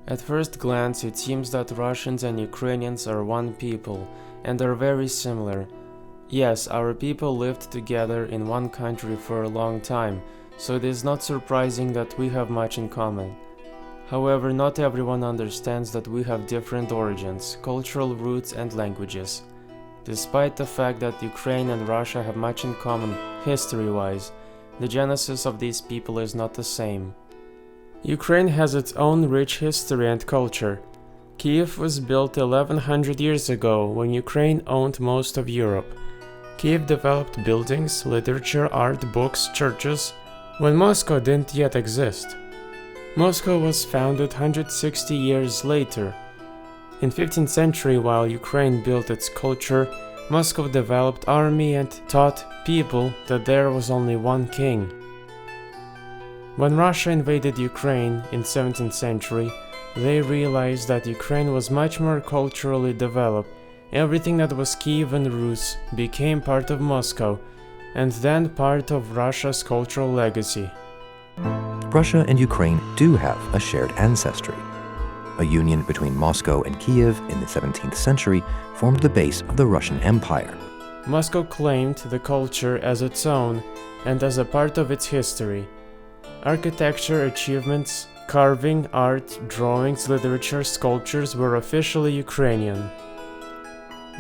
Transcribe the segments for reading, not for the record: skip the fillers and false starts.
At first glance, it seems that Russians and Ukrainians are one people and are very similar. Yes, our people lived together in one country for a long time, so it is not surprising that we have much in common. However, not everyone understands that we have different origins, cultural roots and languages. Despite the fact that Ukraine and Russia have much in common history-wise, the genesis of these people is not the same. Ukraine has its own rich history and culture. Kiev was built 1100 years ago when Ukraine owned most of Europe. Kiev developed buildings, literature, art, books, churches, when Moscow didn't yet exist. Moscow was founded 160 years later. In 15th century, while Ukraine built its culture, Moscow developed army and taught people that there was only one king. When Russia invaded Ukraine in 17th century, they realized that Ukraine was much more culturally developed. Everything that was Kievan Rus became part of Moscow, and then part of Russia's cultural legacy. Russia and Ukraine do have a shared ancestry. A union between Moscow and Kiev in the 17th century formed the base of the Russian Empire. Moscow claimed the culture as its own and as a part of its history. Architecture achievements, carving, art, drawings, literature, sculptures were officially Ukrainian.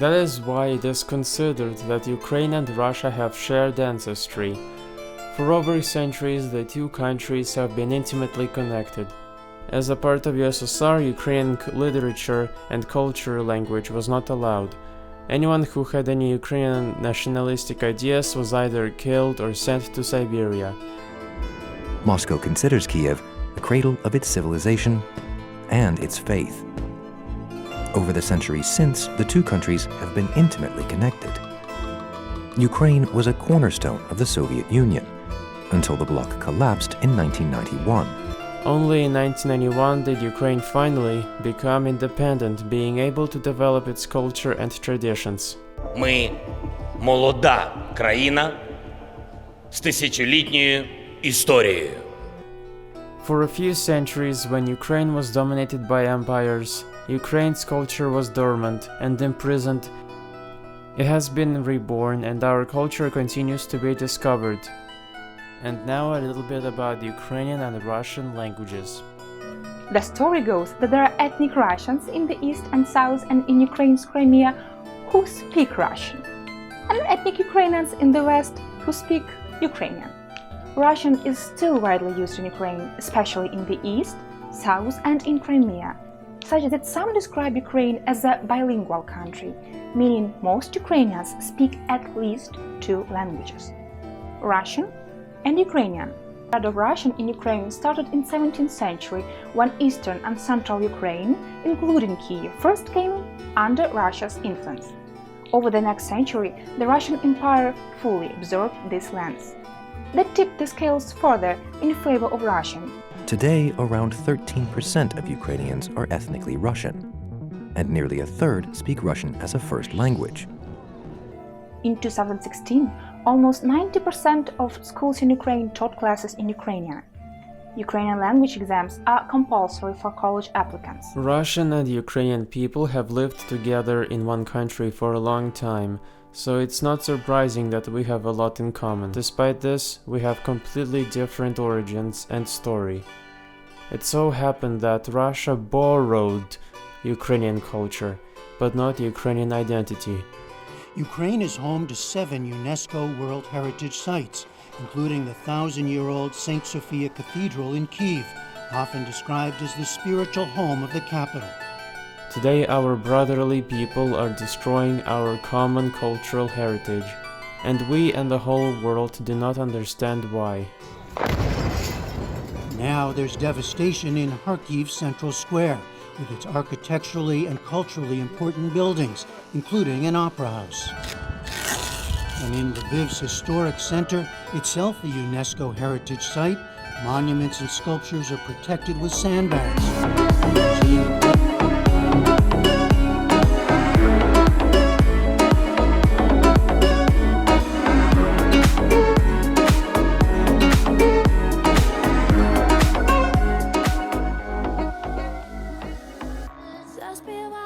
That is why it is considered that Ukraine and Russia have shared ancestry. For over centuries, the two countries have been intimately connected. As a part of USSR, Ukrainian literature and culture language was not allowed. Anyone who had any Ukrainian nationalistic ideas was either killed or sent to Siberia. Moscow considers Kiev the cradle of its civilization and its faith. Over the centuries since, the two countries have been intimately connected. Ukraine was a cornerstone of the Soviet Union until the bloc collapsed in 1991. Only in 1991 did Ukraine finally become independent, being able to develop its culture and traditions. Ми молода країна з тисячолітньою історією. For a few centuries, when Ukraine was dominated by empires, Ukraine's culture was dormant and imprisoned. It has been reborn and our culture continues to be discovered. And now a little bit about the Ukrainian and Russian languages. The story goes that there are ethnic Russians in the east and south and in Ukraine's Crimea who speak Russian, and ethnic Ukrainians in the west who speak Ukrainian. Russian is still widely used in Ukraine, especially in the east, south and in Crimea, such that some describe Ukraine as a bilingual country, meaning most Ukrainians speak at least two languages, Russian and Ukrainian. The spread of Russian in Ukraine started in 17th century when eastern and central Ukraine, including Kiev, first came under Russia's influence. Over the next century, the Russian Empire fully absorbed these lands. That tipped the scales further in favor of Russian. Today, around 13% of Ukrainians are ethnically Russian, and nearly a third speak Russian as a first language. In 2016, almost 90% of schools in Ukraine taught classes in Ukrainian. Ukrainian language exams are compulsory for college applicants. Russian and Ukrainian people have lived together in one country for a long time, so it's not surprising that we have a lot in common. Despite this, we have completely different origins and story. It so happened that Russia borrowed Ukrainian culture, but not Ukrainian identity. Ukraine is home to 7 UNESCO World Heritage Sites, including the 1,000-year-old St. Sophia Cathedral in Kyiv, often described as the spiritual home of the capital. Today, our brotherly people are destroying our common cultural heritage, and we and the whole world do not understand why. Now there's devastation in Kharkiv's Central Square, with its architecturally and culturally important buildings, including an opera house. And in Lviv's historic center, itself a UNESCO heritage site, monuments and sculptures are protected with sandbags.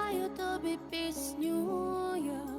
заспіваю тобі пісню я.